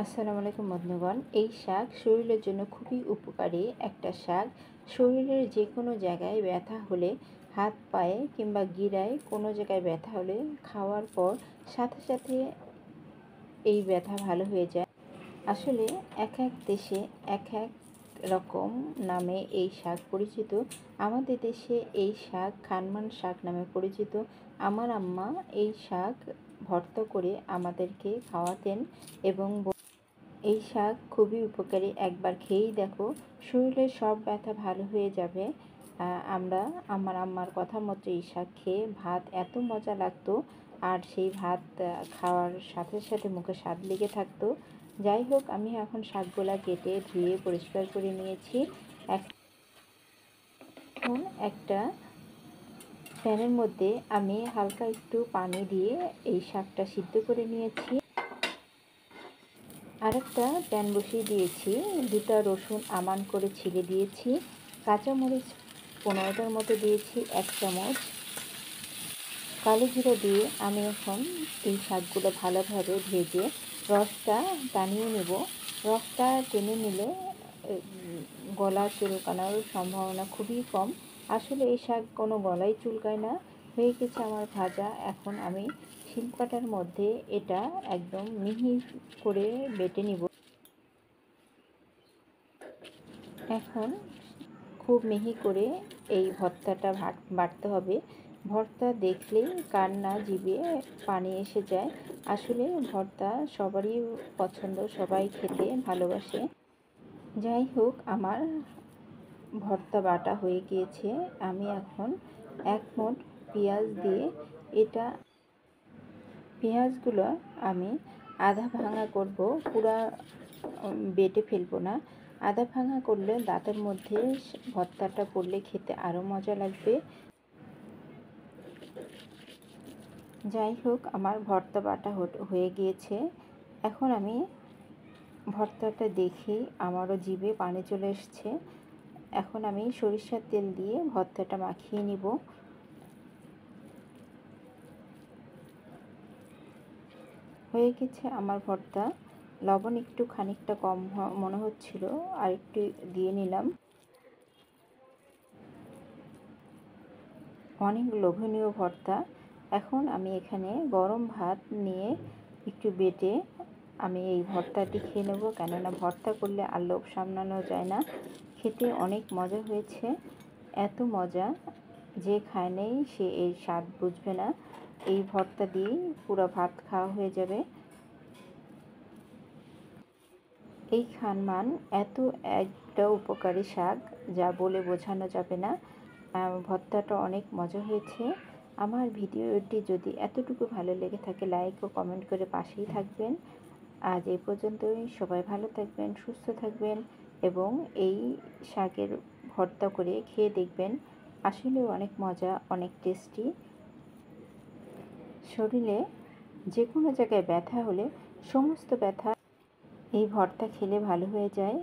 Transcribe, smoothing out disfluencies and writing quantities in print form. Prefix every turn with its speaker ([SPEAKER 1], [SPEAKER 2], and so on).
[SPEAKER 1] আসসালামু আলাইকুম বন্ধুগণ। এই শাক শরীরের জন্য খুবই উপকারী একটা শাক। শরীরের যে কোনো জায়গায় ব্যথা হলে, হাত পায়ে কিংবা গিরায় কোনো জায়গায় ব্যথা হলে খাওয়ার পর সাথে সাথে এই ব্যথা ভালো হয়ে যায়। আসলে এক এক দেশে এক এক রকম নামে এই শাক পরিচিত। আমাদের দেশে এই শাক খানমান শাক নামে পরিচিত। আমার আম্মা এই শাক ভর্তা করে আমাদেরকে খাওয়াতেন এবং এই শাক খুবই উপকারী। একবার খেয়েই দেখো, শরীরের সব ব্যথা ভালো হয়ে যাবে। আমার আম্মার কথা মতো এই শাক খেয়ে ভাত এত মজা লাগতো, আর সেই ভাত খাওয়ার সাথে সাথে মুখে স্বাদ লেগে থাকতো। যাই হোক, আমি এখন শাকগুলা কেটে ধুয়ে পরিষ্কার করে নিয়েছি। এখন একটা প্যানের মধ্যে আমি হালকা একটু পানি দিয়ে এই শাকটা সিদ্ধ করে নিয়েছি। আরেকটা প্যান বসিয়ে দিয়েছি, দুটো রসুন আমান করে ছিলে দিয়েছি, কাঁচামরিচ 15টার মতো দিয়েছি, 1 চামচ কালো জিরা দিয়ে আমি এখন এই শাকগুলো ভালোভাবে ভেজে রসটা টানিয়ে নেব। রসটা টেনে নিলে গলা চুলকানোর সম্ভাবনা খুবই কম। আসলে এই শাক কোনো গলায় চুলকায় না। হয়ে গেছে আমার ভাজা। এখন আমি শিলপাটার মধ্যে এটা একদম মিহি করে বেটে নিব। এখন খুব মিহি করে এই ভর্তাটা বাটতে হবে। ভর্তা দেখলেই কার না জিভে পানি এসে যায়। আসলে ভর্তা সবারই পছন্দ, সবাই খেতে ভালোবাসে। যাই হোক, আমার ভর্তা বাটা হয়ে গিয়েছে। আমি এখন 1 মুঠ পেঁয়াজ দিয়ে পেঁয়াজগুলো আমি আধা ভাঙা করব, পুরা বেটে ফেলবো না। আধা ভাঙা করলে দাঁতের মধ্যে ভর্তাটা পড়লে খেতে আরও মজা লাগবে। যাই হোক, আমার ভর্তা বাটা হয়ে গিয়েছে। এখন আমি ভর্তাটা দেখি আমারও জিভে পানি চলে এসছে। এখন আমি সরিষার তেল দিয়ে ভর্তাটা মাখিয়ে নিব। হয়ে গেছে আমার ভর্তা। লবণ একটু খানিকটা কম মনে হচ্ছিল, আর একটু দিয়ে নিলাম। অনেক লোভনীয় ভর্তা। এখন আমি এখানে গরম ভাত নিয়ে একটু বেটে আমি এই ভর্তাটি খেয়ে নেব, কেননা ভর্তা করলে আর লোভ সামলানো যায় না। খেতে অনেক মজা হয়েছে, এত মজা যে খায় নেই সে এই স্বাদ বুঝবে না। এই ভর্তা দিয়েই পুরো ভাত খাওয়া হয়ে যাবে। এই খানমান এত একটা উপকারী শাক যা বলে বোঝানো যাবে না। ভর্তাটা অনেক মজা হয়েছে। আমার ভিডিওটি যদি এতটুকু ভালো লেগে থাকে, লাইক ও কমেন্ট করে পাশেই থাকবেন। আজ এই পর্যন্তই। সবাই ভালো থাকবেন, সুস্থ থাকবেন এবং এই শাকের ভর্তা করে খেয়ে দেখবেন। আসলেও অনেক মজা, অনেক টেস্টি। শরীরে যে কোনো জায়গায় ব্যথা হলে সমস্ত ব্যথা এই ভর্তা খেলে ভালো হয়ে যায়।